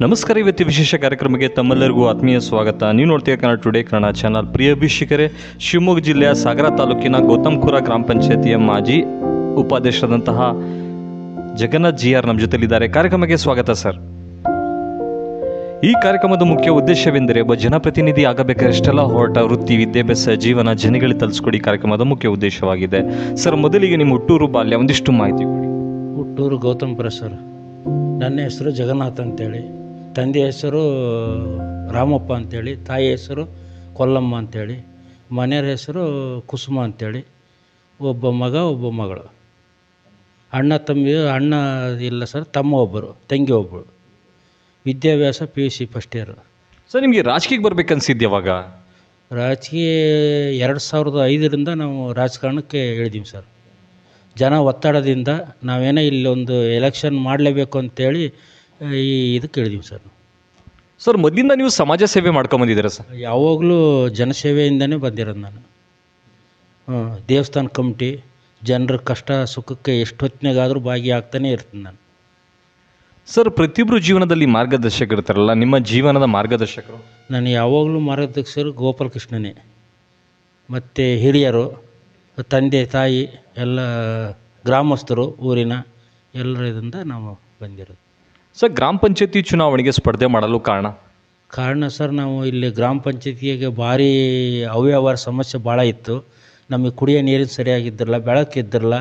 ನಮಸ್ಕಾರ. ಇವತ್ತು ವಿಶೇಷ ಕಾರ್ಯಕ್ರಮಕ್ಕೆ ತಮ್ಮೆಲ್ಲರಿಗೂ ಆತ್ಮೀಯ ಸ್ವಾಗತ. ನೀವು ನೋಡ್ತೀವಿ ಕನ್ನಡ ಟುಡೇ ಕನ್ನಡ ಚಾನಲ್. ಪ್ರಿಯ ವೀಕ್ಷಕರೇ, ಶಿವಮೊಗ್ಗ ಜಿಲ್ಲೆಯ ಸಾಗರ ತಾಲೂಕಿನ ಗೌತಮ್ಪುರ ಗ್ರಾಮ ಪಂಚಾಯತಿಯ ಮಾಜಿ ಉಪಾಧ್ಯಕ್ಷರಾದಂತಹ ಜಗನ್ನಾಥ್ GR ನಮ್ಮ ಜೊತೆಲಿದ್ದಾರೆ. ಕಾರ್ಯಕ್ರಮಕ್ಕೆ ಸ್ವಾಗತ ಸರ್. ಈ ಕಾರ್ಯಕ್ರಮದ ಮುಖ್ಯ ಉದ್ದೇಶವೆಂದರೆ ಒಬ್ಬ ಜನಪ್ರತಿನಿಧಿ ಆಗಬೇಕಾದ್ರೆ ಇಷ್ಟೆಲ್ಲ ಹೋರಾಟ, ವೃತ್ತಿ, ವಿದ್ಯಾಭ್ಯಾಸ, ಜೀವನ ಜನಗಳಿಗೆ ತಲುಪಿಸ್ಕೊಡಿ ಕಾರ್ಯಕ್ರಮದ ಮುಖ್ಯ ಉದ್ದೇಶವಾಗಿದೆ. ಸರ್, ಮೊದಲಿಗೆ ನಿಮ್ಮ ಹುಟ್ಟೂರು, ಬಾಲ್ಯ ಒಂದಿಷ್ಟು ಮಾಹಿತಿ ಕೊಡಿ. ಹುಟ್ಟೂರು ಗೌತಮ್ಪುರ ಸರ್. ನನ್ನ ಹೆಸರು ಜಗನ್ನಾಥ್ ಅಂತೇಳಿ, ತಂದೆ ಹೆಸರು ರಾಮಪ್ಪ ಅಂತೇಳಿ, ತಾಯಿ ಹೆಸರು ಕೊಲ್ಲಮ್ಮ ಅಂತೇಳಿ, ಮನೆಯವ್ರ ಹೆಸರು ಕುಸುಮ ಅಂತೇಳಿ, ಒಬ್ಬ ಮಗ ಒಬ್ಬ ಮಗಳು. ಅಣ್ಣ ಇಲ್ಲ ಸರ್, ತಮ್ಮ ಒಬ್ಬರು, ತಂಗಿ ಒಬ್ಬರು. ವಿದ್ಯಾಭ್ಯಾಸ PUC ಫಸ್ಟ್ ಇಯರ್. ಸರ್, ನಿಮಗೆ ರಾಜಕೀಯಕ್ಕೆ ಬರ್ಬೇಕನ್ಸಿದ್ದು ಯಾವಾಗ? ರಾಜಕೀಯ 2005ರಿಂದ ನಾವು ರಾಜಕಾರಣಕ್ಕೆ ಇಳಿದೀವಿ ಸರ್. ಜನ ಒತ್ತಡದಿಂದ ನಾವೇನೋ ಇಲ್ಲೊಂದು ಎಲೆಕ್ಷನ್ ಮಾಡಲೇಬೇಕು ಅಂತೇಳಿ ಇದಕ್ಕೆ ಇಳಿದೀವಿ ಸರ್. ಸರ್, ಮೊದಲಿಂದ ನೀವು ಸಮಾಜ ಸೇವೆ ಮಾಡ್ಕೊಂಬಂದಿದ್ದೀರಾ ಸರ್? ಯಾವಾಗಲೂ ಜನಸೇವೆಯಿಂದನೇ ಬಂದಿರೋದು ನಾನು. ದೇವಸ್ಥಾನ ಕಮಿಟಿ, ಜನರ ಕಷ್ಟ ಸುಖಕ್ಕೆ ಎಷ್ಟೊತ್ತಿನಾಗಾದರೂ ಭಾಗಿಯಾಗ್ತಾನೆ ಇರ್ತೀನಿ ನಾನು. ಸರ್, ಪ್ರತಿಯೊಬ್ಬರು ಜೀವನದಲ್ಲಿ ಮಾರ್ಗದರ್ಶಕರು ಇರ್ತಾರಲ್ಲ, ನಿಮ್ಮ ಜೀವನದ ಮಾರ್ಗದರ್ಶಕರು? ನಾನು ಯಾವಾಗಲೂ ಮಾರ್ಗದರ್ಶಕರು ಗೋಪಾಲಕೃಷ್ಣನೇ, ಮತ್ತು ಹಿರಿಯರು, ತಂದೆ ತಾಯಿ, ಎಲ್ಲ ಗ್ರಾಮಸ್ಥರು, ಊರಿನ ಎಲ್ಲರಿಂದ ನಾವು ಬಂದಿರೋದು. ಸರ್, ಗ್ರಾಮ ಪಂಚಾಯತಿ ಚುನಾವಣೆಗೆ ಸ್ಪರ್ಧೆ ಮಾಡಲು ಕಾರಣ ಸರ್, ನಾವು ಇಲ್ಲಿ ಗ್ರಾಮ ಪಂಚಾಯತಿಗೆ ಭಾರಿ ಅವ್ಯವಹಾರ ಸಮಸ್ಯೆ ಭಾಳ ಇತ್ತು. ನಮಗೆ ಕುಡಿಯೋ ನೀರಿನ ಸರಿಯಾಗಿದ್ದಿರಲ್ಲ, ಬೆಳಕಿದ್ದಿರಲ್ಲ.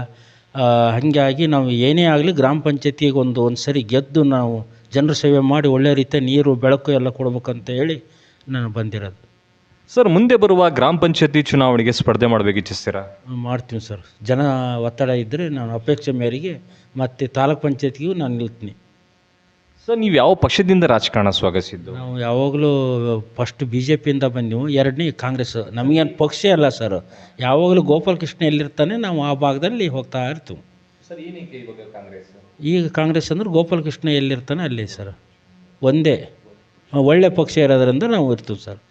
ಹಾಗಾಗಿ ನಾವು ಏನೇ ಆಗಲಿ ಗ್ರಾಮ ಪಂಚಾಯತಿಗೆ ಒಂದು ಸರಿ ಗೆದ್ದು ನಾವು ಜನರ ಸೇವೆ ಮಾಡಿ ಒಳ್ಳೆ ರೀತಿಯ ನೀರು ಬೆಳಕು ಎಲ್ಲ ಕೊಡ್ಬೇಕಂತ ಹೇಳಿ ನಾನು ಬಂದಿರೋದು. ಸರ್, ಮುಂದೆ ಬರುವ ಗ್ರಾಮ ಪಂಚಾಯತಿ ಚುನಾವಣೆಗೆ ಸ್ಪರ್ಧೆ ಮಾಡಬೇಕು ಇಚ್ಛಿಸ್ತೀರಾ? ಮಾಡ್ತೀನಿ ಸರ್. ಜನ ಒತ್ತಡ ಇದ್ದರೆ ನಾನು ಅಪೇಕ್ಷೆ ಮೇರೆಗೆ ಮತ್ತು ತಾಲೂಕ್ ಪಂಚಾಯತಿಗೂ ನಾನು ನಿಲ್ತೀನಿ. ಸರ್, ನೀವು ಯಾವ ಪಕ್ಷದಿಂದ ರಾಜಕಾರಣ ಸ್ವಾಗತಿಸಿದ್ದು? ನಾವು ಯಾವಾಗಲೂ ಫಸ್ಟ್ BJPಯಿಂದ ಬಂದೆವು, ಎರಡನೇ ಕಾಂಗ್ರೆಸ್. ನಮಗೇನು ಪಕ್ಷ ಅಲ್ಲ ಸರ್, ಯಾವಾಗಲೂ ಗೋಪಾಲಕೃಷ್ಣ ಎಲ್ಲಿರ್ತಾನೆ ನಾವು ಆ ಭಾಗದಲ್ಲಿ ಹೋಗ್ತಾ ಇರ್ತೀವಿ. ಸರ್, ಏನಕ್ಕೆ ಇವಾಗ ಕಾಂಗ್ರೆಸ್? ಈಗ ಕಾಂಗ್ರೆಸ್ ಅಂದ್ರೆ ಗೋಪಾಲಕೃಷ್ಣ ಎಲ್ಲಿರ್ತಾನೆ ಅಲ್ಲಿ ಸರ್, ಒಂದೇ ಒಳ್ಳೆ ಪಕ್ಷ ಇರೋದ್ರಿಂದ ನಾವು ಇರ್ತೀವಿ ಸರ್.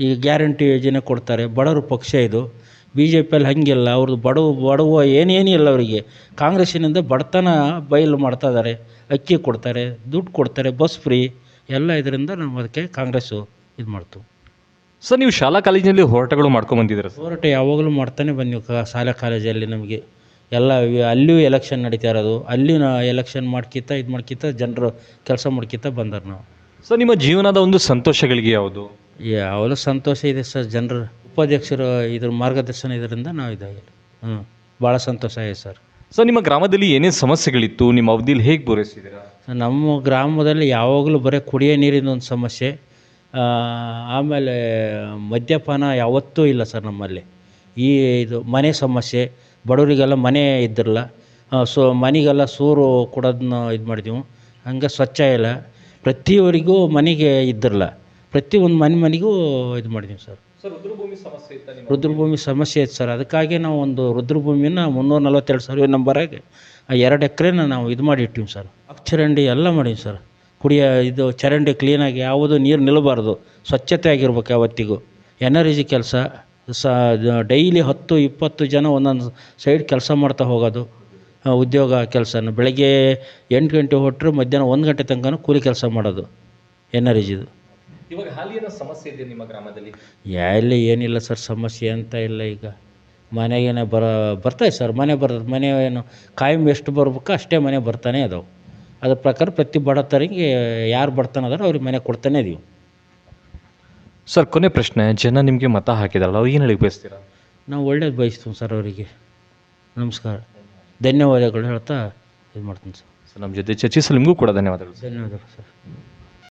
ಈಗ ಗ್ಯಾರಂಟಿ ಯೋಜನೆ ಕೊಡ್ತಾರೆ, ಬಡವ್ರ ಪಕ್ಷ ಇದು. BJPಯಲ್ಲಿ ಹಾಗಿಲ್ಲ, ಅವ್ರದ್ದು ಬಡವ ಏನೇನಿಲ್ಲ ಅವರಿಗೆ. ಕಾಂಗ್ರೆಸ್ಸಿನಿಂದ ಬಡತನ ಬಯಲು ಮಾಡ್ತಾ ಇದ್ದಾರೆ. ಅಕ್ಕಿ ಕೊಡ್ತಾರೆ, ದುಡ್ಡು ಕೊಡ್ತಾರೆ, ಬಸ್ ಫ್ರೀ ಎಲ್ಲ. ಇದರಿಂದ ನಾವು ಅದಕ್ಕೆ ಕಾಂಗ್ರೆಸ್ಸು ಇದು ಮಾಡ್ತೀವಿ. ಸರ್, ನೀವು ಶಾಲಾ ಕಾಲೇಜಿನಲ್ಲಿ ಹೋರಾಟಗಳು ಮಾಡ್ಕೊಂಬಂದಿದ್ದೀರಾ? ಹೋರಾಟ ಯಾವಾಗಲೂ ಮಾಡ್ತಾನೆ ಬಂದೀವಿ. ಶಾಲಾ ಕಾಲೇಜಲ್ಲಿ ನಮಗೆ ಎಲ್ಲ ಅಲ್ಲಿಯೂ ಎಲೆಕ್ಷನ್ ನಡೀತಾ ಇರೋದು, ಅಲ್ಲಿಯೂ ಎಲೆಕ್ಷನ್ ಮಾಡ್ಕಿತ್ತ ಜನರು ಕೆಲಸ ಮಾಡ್ಕಿತ್ತ ಬಂದರು ನಾವು. ಸರ್, ನಿಮ್ಮ ಜೀವನದ ಒಂದು ಸಂತೋಷಗಳಿಗೆ ಯಾವುದು? ಯಾವಾಗಲೂ ಸಂತೋಷ ಇದೆ ಸರ್. ಜನರು ಉಪಾಧ್ಯಕ್ಷರು ಇದ್ರ ಮಾರ್ಗದರ್ಶನ ಇದರಿಂದ ನಾವು ಇದಾಗಿಲ್ಲ. ಭಾಳ ಸಂತೋಷ ಇದೆ ಸರ್. ಸರ್, ನಿಮ್ಮ ಗ್ರಾಮದಲ್ಲಿ ಏನೇನು ಸಮಸ್ಯೆಗಳಿತ್ತು, ನಿಮ್ಮ ಅವಧಿಯಲ್ಲಿ ಹೇಗೆ ಪೂರೈಸಿದ್ದೀರಾ? ನಮ್ಮ ಗ್ರಾಮದಲ್ಲಿ ಯಾವಾಗಲೂ ಬರೀ ಕುಡಿಯೋ ನೀರಿನ ಒಂದು ಸಮಸ್ಯೆ, ಆಮೇಲೆ ಮದ್ಯಪಾನ ಯಾವತ್ತೂ ಇಲ್ಲ ಸರ್ ನಮ್ಮಲ್ಲಿ. ಇದು ಮನೆ ಸಮಸ್ಯೆ, ಬಡವರಿಗೆಲ್ಲ ಮನೆ ಇದ್ದಿರಲ್ಲ, ಮನೆಗೆಲ್ಲ ಸೂರು ಕೊಡೋದನ್ನ ಇದು ಮಾಡಿದೆವು. ಹಂಗೆ ಸ್ವಚ್ಛ ಇಲ್ಲ, ಪ್ರತಿಯವರಿಗೂ ಮನೆಗೆ ಇದ್ದಿರಲ್ಲ, ಪ್ರತಿಯೊಂದು ಮನೆಗೂ ಇದು ಮಾಡಿದ್ದೀವಿ ಸರ್. ರುದ್ರಭೂಮಿ ಸಮಸ್ಯೆ ಇತ್ತ? ರುದ್ರಭೂಮಿ ಸಮಸ್ಯೆ ಇತ್ತು ಸರ್. ಅದಕ್ಕಾಗಿ ನಾವು ಒಂದು ರುದ್ರಭೂಮಿನ 342 ಸರ್ವೆ ನಂಬರಾಗೆ 2 ಎಕರೆನ ನಾವು ಇದು ಮಾಡಿ ಇಟ್ಟಿವಿ ಸರ್. ಚರಂಡಿ ಎಲ್ಲ ಮಾಡೀವಿ ಸರ್. ಇದು ಚರಂಡಿ ಕ್ಲೀನಾಗಿ, ಯಾವುದು ನೀರು ನಿಲ್ಲಬಾರ್ದು, ಸ್ವಚ್ಛತೆ ಆಗಿರ್ಬೇಕು ಯಾವತ್ತಿಗೂ. ಎನರ್ಜಿ ಕೆಲಸ ಡೈಲಿ 10-20 ಜನ ಒಂದೊಂದು ಸೈಡ್ ಕೆಲಸ ಮಾಡ್ತಾ ಹೋಗೋದು. ಉದ್ಯೋಗ ಕೆಲಸನ ಬೆಳಗ್ಗೆ 8 ಗಂಟೆ ಹೊಟ್ಟರೆ ಮಧ್ಯಾಹ್ನ 1 ಗಂಟೆ ತನಕ ಕೂಲಿ ಕೆಲಸ ಮಾಡೋದು ಎನರ್ಜಿದು. ಇವಾಗ ಹಾಲಿನ ಸಮಸ್ಯೆ ಇದೆ ನಿಮ್ಮ ಗ್ರಾಮದಲ್ಲಿ? ಎಲ್ಲಿ ಏನಿಲ್ಲ ಸರ್, ಸಮಸ್ಯೆ ಅಂತ ಇಲ್ಲ. ಈಗ ಮನೆಗೇನೆ ಬರ್ತಾಯಿದೆ ಸರ್. ಮನೆ ಏನು ಕಾಯಂ ಎಷ್ಟು ಬರ್ಬೇಕು ಅಷ್ಟೇ ಮನೆ ಬರ್ತಾನೆ ಅದಾವೆ. ಅದ್ರ ಪ್ರಕಾರ ಪ್ರತಿ ಬಡತರಿಗೆ ಯಾರು ಬಡತನ ಅದಾರೋ ಅವ್ರಿಗೆ ಮನೆ ಕೊಡ್ತಾನೆ ಇದೀವಿ. ಸರ್, ಕೊನೆ ಪ್ರಶ್ನೆ, ಜನ ನಿಮಗೆ ಮತ ಹಾಕಿದಾರಲ್ಲ, ಅವ್ರು ಏನು ಹೇಳಿ ಬಯಸ್ತೀರಾ? ನಾವು ಒಳ್ಳೇದು ಬಯಸ್ತೀವಿ ಸರ್ ಅವರಿಗೆ. ನಮಸ್ಕಾರ, ಧನ್ಯವಾದಗಳು ಹೇಳ್ತಾ ಇದು ಮಾಡ್ತೀನಿ ಸರ್. ನಮ್ಮ ಜೊತೆ ಚರ್ಚಿಸಲು ನಿಮಗೂ ಕೂಡ ಧನ್ಯವಾದಗಳು. ಧನ್ಯವಾದಗಳು ಸರ್.